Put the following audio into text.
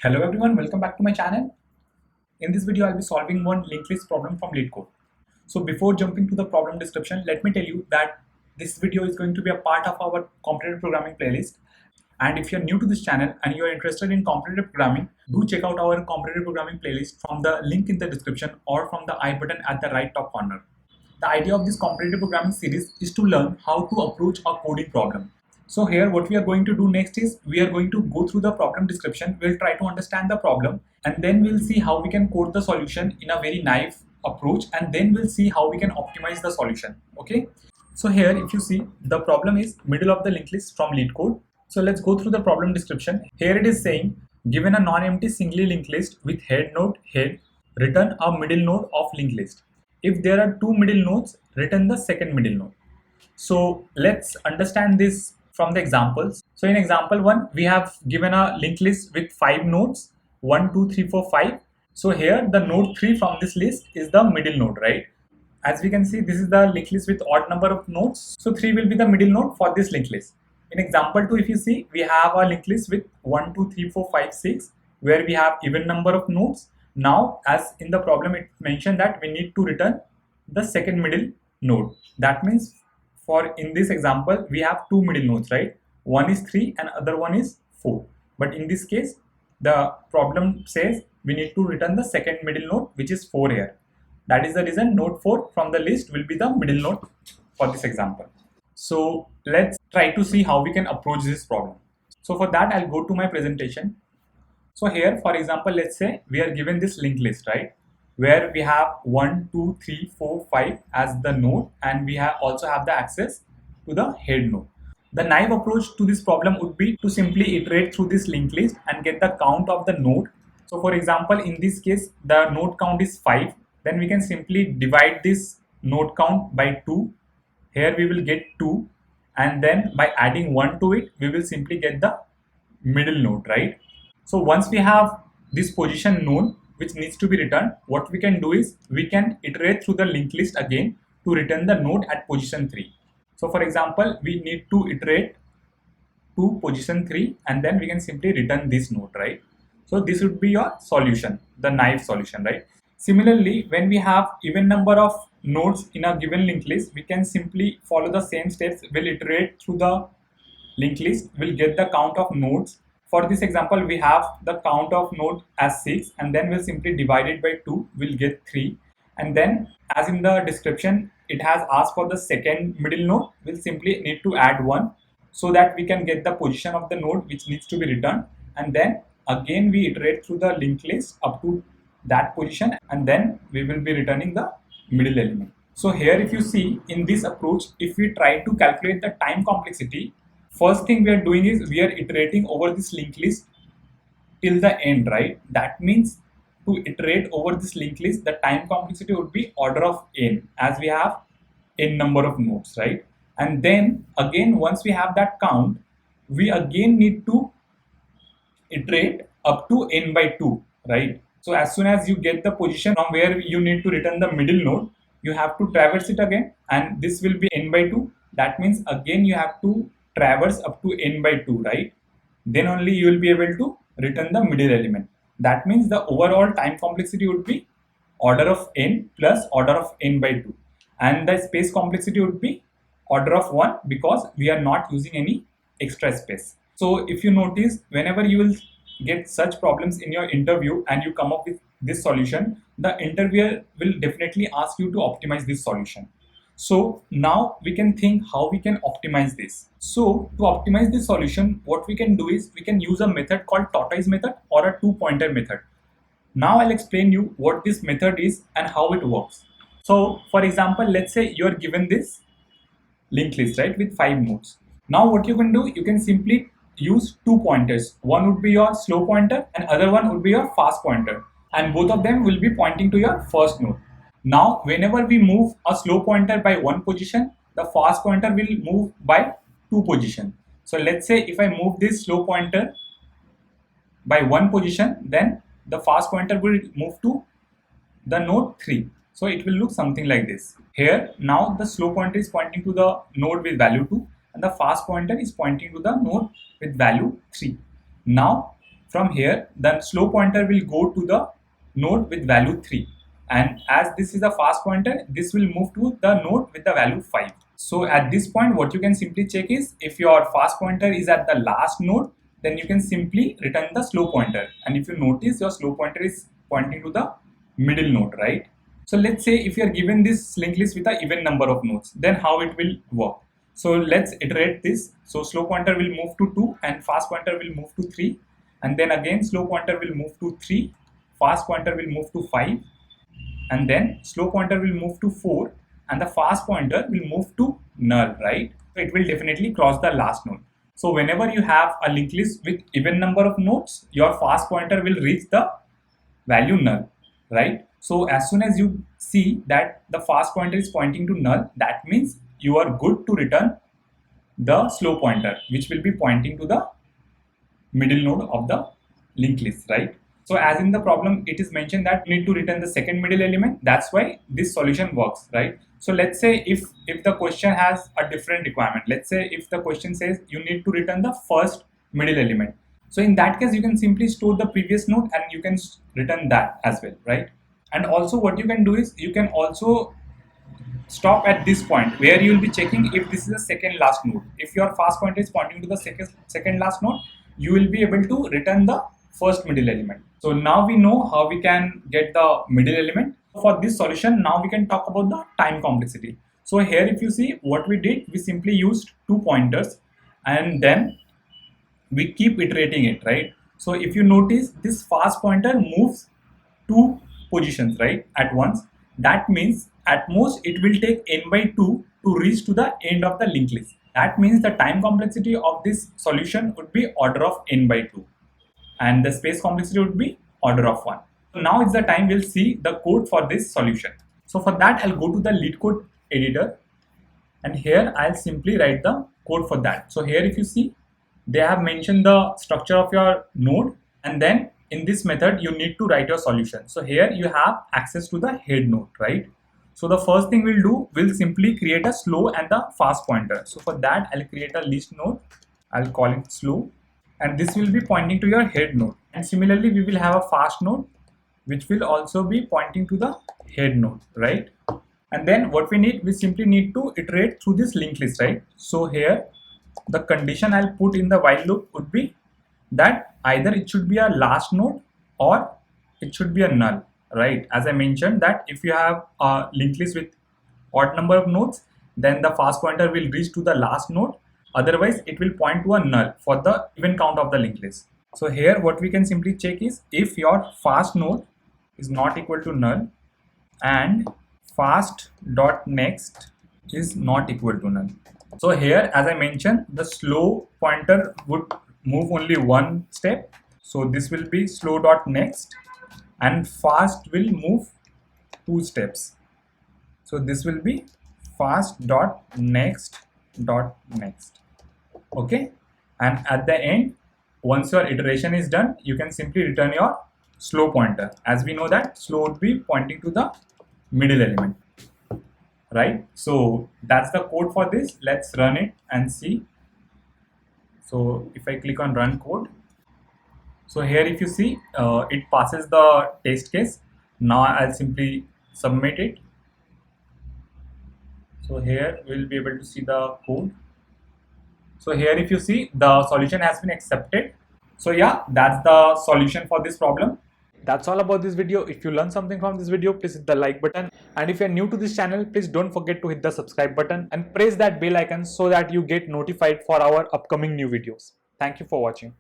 Hello everyone, welcome back to my channel. In this video, I'll be solving one linked list problem from Leetcode. So before jumping to the problem description, let me tell you that this video is going to be a part of our competitive programming playlist. And if you're new to this channel and you're interested in competitive programming, do check out our competitive programming playlist from the link in the description or from the I button at the right top corner. The idea of this competitive programming series is to learn how to approach a coding problem. So here what we are going to do next is we are going to go through the problem description. We'll try to understand the problem and then we'll see how we can code the solution in a very naive approach, and then we'll see how we can optimize the solution. Okay. So here if you see, the problem is middle of the linked list from Leetcode. So let's go through the problem description. Here it is saying, given a non-empty singly linked list with head node head, return a middle node of linked list. If there are two middle nodes, return the second middle node. So let's understand this from the examples. So in example 1, we have given a linked list with 5 nodes, 1, 2, 3, 4, 5. So here the node 3 from this list is the middle node, right? As we can see, this is the linked list with odd number of nodes. So 3 will be the middle node for this linked list. In example 2, if you see, we have a linked list with 1, 2, 3, 4, 5, 6, where we have even number of nodes. Now, as in the problem, it mentioned that we need to return the second middle node. That means for in this example, we have two middle nodes, right? One is 3 and other one is 4. But in this case, the problem says we need to return the second middle node, which is 4 here. That is the reason node 4 from the list will be the middle node for this example. So let's try to see how we can approach this problem. So for that, I'll go to my presentation. So here, for example, let's say we are given this linked list, right? Where we have 1, 2, 3, 4, 5 as the node, and we also have the access to the head node. The naive approach to this problem would be to simply iterate through this linked list and get the count of the node. So for example, in this case, the node count is 5. Then we can simply divide this node count by 2. Here we will get 2. And then by adding 1 to it, we will simply get the middle node, right? So once we have this position known, which needs to be returned, what we can do is we can iterate through the linked list again to return the node at position 3. So for example, we need to iterate to position 3 and then we can simply return this node, right? So this would be your solution, the naive solution, right? Similarly, when we have even number of nodes in a given linked list, we can simply follow the same steps. We'll iterate through the linked list, we'll get the count of nodes. For this example, we have the count of node as 6 and then we'll simply divide it by 2, we'll get 3. And then as in the description, it has asked for the second middle node, we'll simply need to add 1 so that we can get the position of the node which needs to be returned. And then again, we iterate through the linked list up to that position and then we will be returning the middle element. So here if you see in this approach, if we try to calculate the time complexity, first thing we are doing is we are iterating over this linked list till the end, right? That means to iterate over this linked list, the time complexity would be order of n, as we have n number of nodes, right? And then again, once we have that count, we again need to iterate up to n by 2, right? So as soon as you get the position from where you need to return the middle node, you have to traverse it again, and this will be n by 2. That means again you have to traverse up to n by 2, right? Then only you will be able to return the middle element. That means the overall time complexity would be order of n plus order of n by 2. And the space complexity would be order of 1 because we are not using any extra space. So if you notice, whenever you will get such problems in your interview and you come up with this solution, the interviewer will definitely ask you to optimize this solution. So now we can think how we can optimize this. So to optimize this solution, what we can do is we can use a method called tortoise method or a two-pointer method. Now I'll explain you what this method is and how it works. So for example, let's say you are given this linked list, right, with 5 nodes. Now what you can do, you can simply use 2 pointers. One would be your slow pointer and other one would be your fast pointer. And both of them will be pointing to your first node. Now, whenever we move a slow pointer by 1 position, the fast pointer will move by 2 position. So let's say if I move this slow pointer by 1 position, then the fast pointer will move to the node 3. So it will look something like this. Here, now the slow pointer is pointing to the node with value 2 and the fast pointer is pointing to the node with value 3. Now, from here, the slow pointer will go to the node with value 3. And as this is a fast pointer, this will move to the node with the value 5. So at this point, what you can simply check is if your fast pointer is at the last node, then you can simply return the slow pointer. And if you notice, your slow pointer is pointing to the middle node, right? So let's say if you are given this linked list with an even number of nodes, then how it will work? So let's iterate this. So slow pointer will move to 2 and fast pointer will move to 3. And then again slow pointer will move to 3, fast pointer will move to 5. And then slow pointer will move to 4 and the fast pointer will move to null, right? So it will definitely cross the last node. So whenever you have a linked list with even number of nodes, your fast pointer will reach the value null, right? So as soon as you see that the fast pointer is pointing to null, that means you are good to return the slow pointer, which will be pointing to the middle node of the linked list, right? So as in the problem, it is mentioned that you need to return the second middle element. That's why this solution works, right? So let's say if the question has a different requirement, let's say if the question says you need to return the first middle element. So in that case, you can simply store the previous node and you can return that as well, right? And also what you can do is you can also stop at this point where you will be checking if this is the second last node. If your fast pointer is pointing to the second last node, you will be able to return the first middle element. So now we know how we can get the middle element. For this solution, now we can talk about the time complexity. So here if you see what we did, we simply used 2 pointers and then we keep iterating it, right? So if you notice, this fast pointer moves 2 positions, right, at once. That means at most it will take n by 2 to reach to the end of the linked list. That means the time complexity of this solution would be order of n by 2 and the space complexity would be order of 1. So now it's the time we'll see the code for this solution. So for that, I'll go to the Leetcode editor and here I'll simply write the code for that. So here if you see, they have mentioned the structure of your node and then in this method you need to write your solution. So here you have access to the head node, right? So the first thing we'll do, we'll simply create a slow and the fast pointer. So for that, I'll create a list node. I'll call it slow and this will be pointing to your head node. And similarly, we will have a fast node which will also be pointing to the head node, right? And then what we need, we simply need to iterate through this linked list, right? So here the condition I'll put in the while loop would be that either it should be a last node or it should be a null, right? As I mentioned that if you have a linked list with odd number of nodes, then the fast pointer will reach to the last node. Otherwise, it will point to a null for the even count of the linked list. So here what we can simply check is if your fast node is not equal to null and fast.next is not equal to null. So here, as I mentioned, the slow pointer would move only one step. So this will be slow.next and fast will move 2 steps. So this will be fast.next. Okay. And at the end, once your iteration is done, you can simply return your slow pointer. As we know that slow would be pointing to the middle element, right? So that's the code for this. Let's run it and see. So if I click on run code, so here if you see, it passes the test case. Now I'll simply submit it. So here we'll be able to see the code. So here if you see, the solution has been accepted. So yeah, that's the solution for this problem. That's all about this video. If you learned something from this video, please hit the like button. And if you're new to this channel, please don't forget to hit the subscribe button and press that bell icon so that you get notified for our upcoming new videos. Thank you for watching.